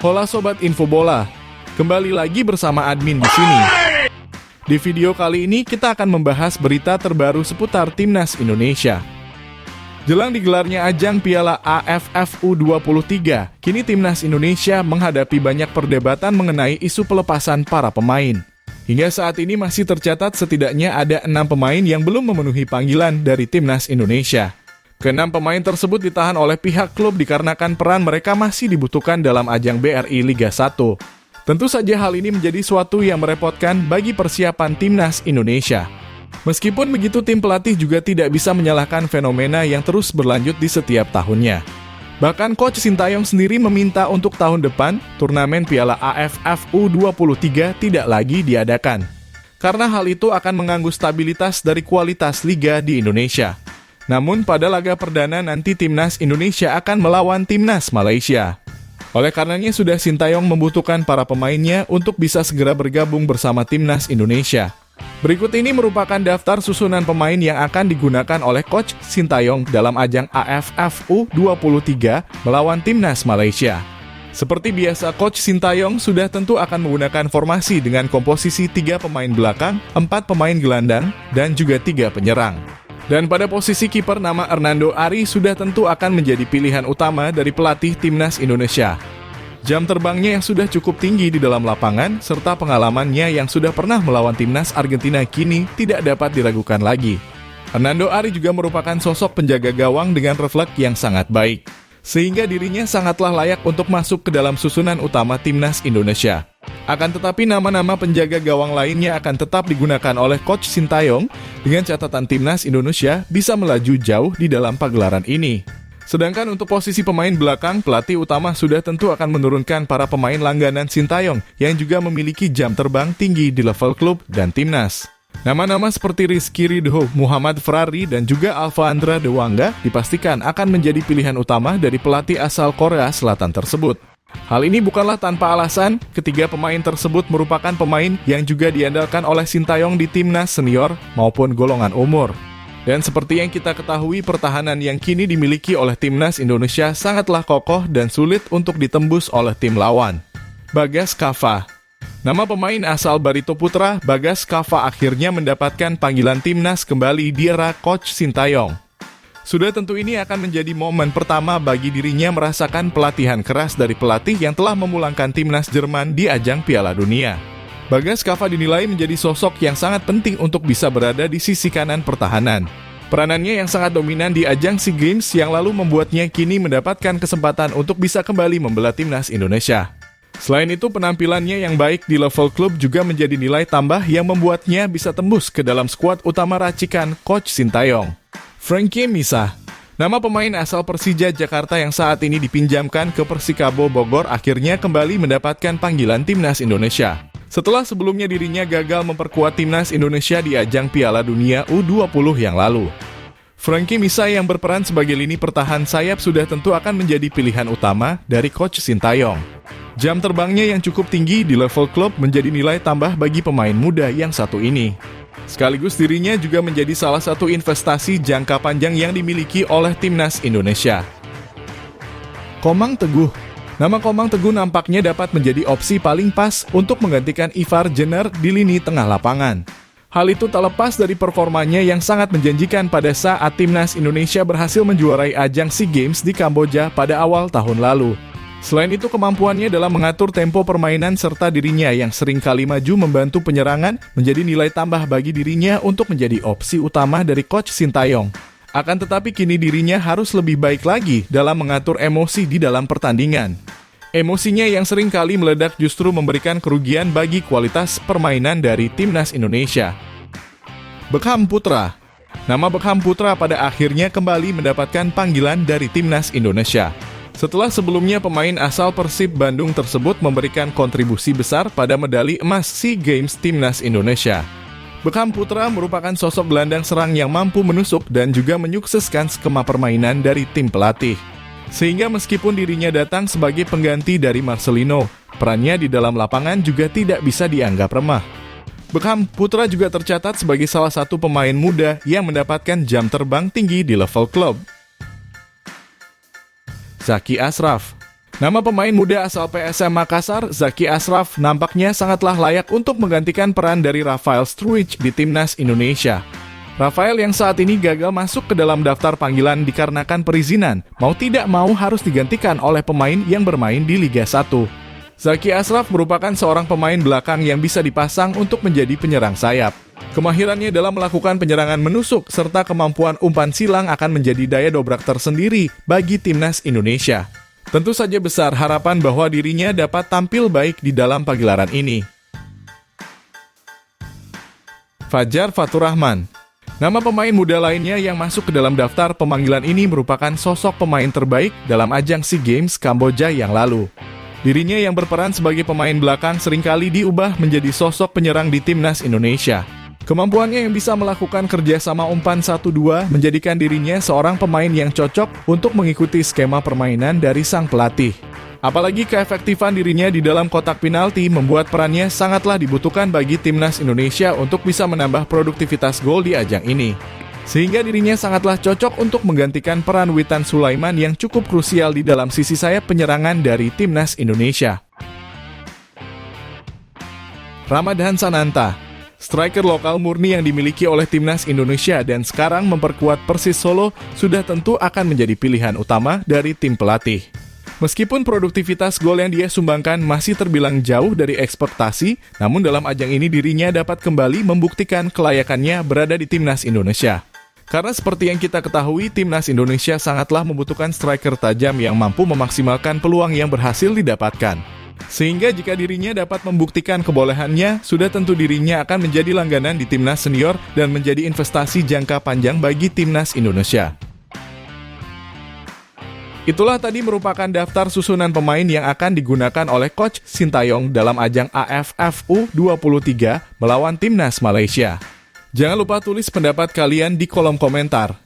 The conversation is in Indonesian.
Hola Sobat Info Bola, kembali lagi bersama admin di sini. Di video kali ini kita akan membahas berita terbaru seputar Timnas Indonesia. Jelang digelarnya ajang Piala AFF U23, kini Timnas Indonesia menghadapi banyak perdebatan mengenai isu pelepasan para pemain. Hingga saat ini masih tercatat setidaknya ada 6 pemain yang belum memenuhi panggilan dari Timnas Indonesia. Ke-6 pemain tersebut ditahan oleh pihak klub dikarenakan peran mereka masih dibutuhkan dalam ajang BRI Liga 1. Tentu saja hal ini menjadi suatu yang merepotkan bagi persiapan Timnas Indonesia. Meskipun begitu, tim pelatih juga tidak bisa menyalahkan fenomena yang terus berlanjut di setiap tahunnya. Bahkan Coach Sintayong sendiri meminta untuk tahun depan, turnamen Piala AFF U23 tidak lagi diadakan. Karena hal itu akan mengganggu stabilitas dari kualitas liga di Indonesia. Namun pada laga perdana nanti Timnas Indonesia akan melawan Timnas Malaysia. Oleh karenanya sudah Sintayong membutuhkan para pemainnya untuk bisa segera bergabung bersama Timnas Indonesia. Berikut ini merupakan daftar susunan pemain yang akan digunakan oleh Coach Sintayong dalam ajang AFF U23 melawan Timnas Malaysia. Seperti biasa, Coach Sintayong sudah tentu akan menggunakan formasi dengan komposisi 3 pemain belakang, 4 pemain gelandang, dan juga 3 penyerang. Dan pada posisi kiper nama Hernando Ari sudah tentu akan menjadi pilihan utama dari pelatih Timnas Indonesia. Jam terbangnya yang sudah cukup tinggi di dalam lapangan, serta pengalamannya yang sudah pernah melawan Timnas Argentina kini tidak dapat diragukan lagi. Hernando Ari juga merupakan sosok penjaga gawang dengan refleks yang sangat baik, sehingga dirinya sangatlah layak untuk masuk ke dalam susunan utama Timnas Indonesia. Akan tetapi nama-nama penjaga gawang lainnya akan tetap digunakan oleh Coach Sintayong dengan catatan Timnas Indonesia bisa melaju jauh di dalam pagelaran ini. Sedangkan untuk posisi pemain belakang, pelatih utama sudah tentu akan menurunkan para pemain langganan Sintayong yang juga memiliki jam terbang tinggi di level klub dan Timnas. Nama-nama seperti Rizky Ridho, Muhammad Ferrari, dan juga Alfandra Dewangga dipastikan akan menjadi pilihan utama dari pelatih asal Korea Selatan tersebut. Hal ini bukanlah tanpa alasan, ketiga pemain tersebut merupakan pemain yang juga diandalkan oleh Sintayong di Timnas senior maupun golongan umur. Dan seperti yang kita ketahui, pertahanan yang kini dimiliki oleh Timnas Indonesia sangatlah kokoh dan sulit untuk ditembus oleh tim lawan. Bagas Kava. Nama pemain asal Barito Putra, Bagas Kava akhirnya mendapatkan panggilan Timnas kembali di era Coach Sintayong. Sudah tentu ini akan menjadi momen pertama bagi dirinya merasakan pelatihan keras dari pelatih yang telah memulangkan Timnas Jerman di ajang Piala Dunia. Bagas Kava dinilai menjadi sosok yang sangat penting untuk bisa berada di sisi kanan pertahanan. Peranannya yang sangat dominan di ajang SEA Games yang lalu membuatnya kini mendapatkan kesempatan untuk bisa kembali membela Timnas Indonesia. Selain itu, penampilannya yang baik di level klub juga menjadi nilai tambah yang membuatnya bisa tembus ke dalam skuad utama racikan Coach Sintayong. Frankie Misah. Nama pemain asal Persija Jakarta yang saat ini dipinjamkan ke Persikabo Bogor akhirnya kembali mendapatkan panggilan Timnas Indonesia. Setelah sebelumnya dirinya gagal memperkuat Timnas Indonesia di ajang Piala Dunia U20 yang lalu. Frankie Misah yang berperan sebagai lini pertahan sayap sudah tentu akan menjadi pilihan utama dari Coach Sintayong. Jam terbangnya yang cukup tinggi di level klub menjadi nilai tambah bagi pemain muda yang satu ini. Sekaligus dirinya juga menjadi salah satu investasi jangka panjang yang dimiliki oleh Timnas Indonesia. Komang Teguh. Nama Komang Teguh nampaknya dapat menjadi opsi paling pas untuk menggantikan Ivar Jenner di lini tengah lapangan. Hal itu tak lepas dari performanya yang sangat menjanjikan pada saat Timnas Indonesia berhasil menjuarai ajang SEA Games di Kamboja pada awal tahun lalu. Selain itu, kemampuannya dalam mengatur tempo permainan serta dirinya yang sering kali maju membantu penyerangan menjadi nilai tambah bagi dirinya untuk menjadi opsi utama dari Coach Sintayong. Akan tetapi kini dirinya harus lebih baik lagi dalam mengatur emosi di dalam pertandingan. Emosinya yang sering kali meledak justru memberikan kerugian bagi kualitas permainan dari Timnas Indonesia. Beckham Putra. Nama Beckham Putra pada akhirnya kembali mendapatkan panggilan dari Timnas Indonesia. Setelah sebelumnya pemain asal Persib Bandung tersebut memberikan kontribusi besar pada medali emas SEA Games Timnas Indonesia. Beckham Putra merupakan sosok gelandang serang yang mampu menusuk dan juga menyukseskan skema permainan dari tim pelatih. Sehingga meskipun dirinya datang sebagai pengganti dari Marcelino, perannya di dalam lapangan juga tidak bisa dianggap remah. Beckham Putra juga tercatat sebagai salah satu pemain muda yang mendapatkan jam terbang tinggi di level klub. Zaki Ashraf. Nama pemain muda asal PSM Makassar, Zaki Ashraf, nampaknya sangatlah layak untuk menggantikan peran dari Rafael Struijk di Timnas Indonesia. Rafael yang saat ini gagal masuk ke dalam daftar panggilan dikarenakan perizinan, mau tidak mau harus digantikan oleh pemain yang bermain di Liga 1. Zaki Ashraf merupakan seorang pemain belakang yang bisa dipasang untuk menjadi penyerang sayap. Kemahirannya dalam melakukan penyerangan menusuk serta kemampuan umpan silang akan menjadi daya dobrak tersendiri bagi Timnas Indonesia. Tentu saja besar harapan bahwa dirinya dapat tampil baik di dalam pagelaran ini. Fajar Faturrahman. Nama pemain muda lainnya yang masuk ke dalam daftar pemanggilan ini merupakan sosok pemain terbaik dalam ajang SEA Games Kamboja yang lalu. Dirinya yang berperan sebagai pemain belakang seringkali diubah menjadi sosok penyerang di Timnas Indonesia. Kemampuannya yang bisa melakukan kerjasama umpan 1-2 menjadikan dirinya seorang pemain yang cocok untuk mengikuti skema permainan dari sang pelatih. Apalagi keefektifan dirinya di dalam kotak penalti membuat perannya sangatlah dibutuhkan bagi Timnas Indonesia untuk bisa menambah produktivitas gol di ajang ini. Sehingga dirinya sangatlah cocok untuk menggantikan peran Witan Sulaiman yang cukup krusial di dalam sisi sayap penyerangan dari Timnas Indonesia. Ramadhan Sananta, striker lokal murni yang dimiliki oleh Timnas Indonesia dan sekarang memperkuat Persis Solo sudah tentu akan menjadi pilihan utama dari tim pelatih. Meskipun produktivitas gol yang dia sumbangkan masih terbilang jauh dari ekspektasi, namun dalam ajang ini dirinya dapat kembali membuktikan kelayakannya berada di Timnas Indonesia. Karena seperti yang kita ketahui, Timnas Indonesia sangatlah membutuhkan striker tajam yang mampu memaksimalkan peluang yang berhasil didapatkan. Sehingga jika dirinya dapat membuktikan kebolehannya, sudah tentu dirinya akan menjadi langganan di Timnas Senior dan menjadi investasi jangka panjang bagi Timnas Indonesia. Itulah tadi merupakan daftar susunan pemain yang akan digunakan oleh Coach Sintayong dalam ajang AFF U23 melawan Timnas Malaysia. Jangan lupa tulis pendapat kalian di kolom komentar.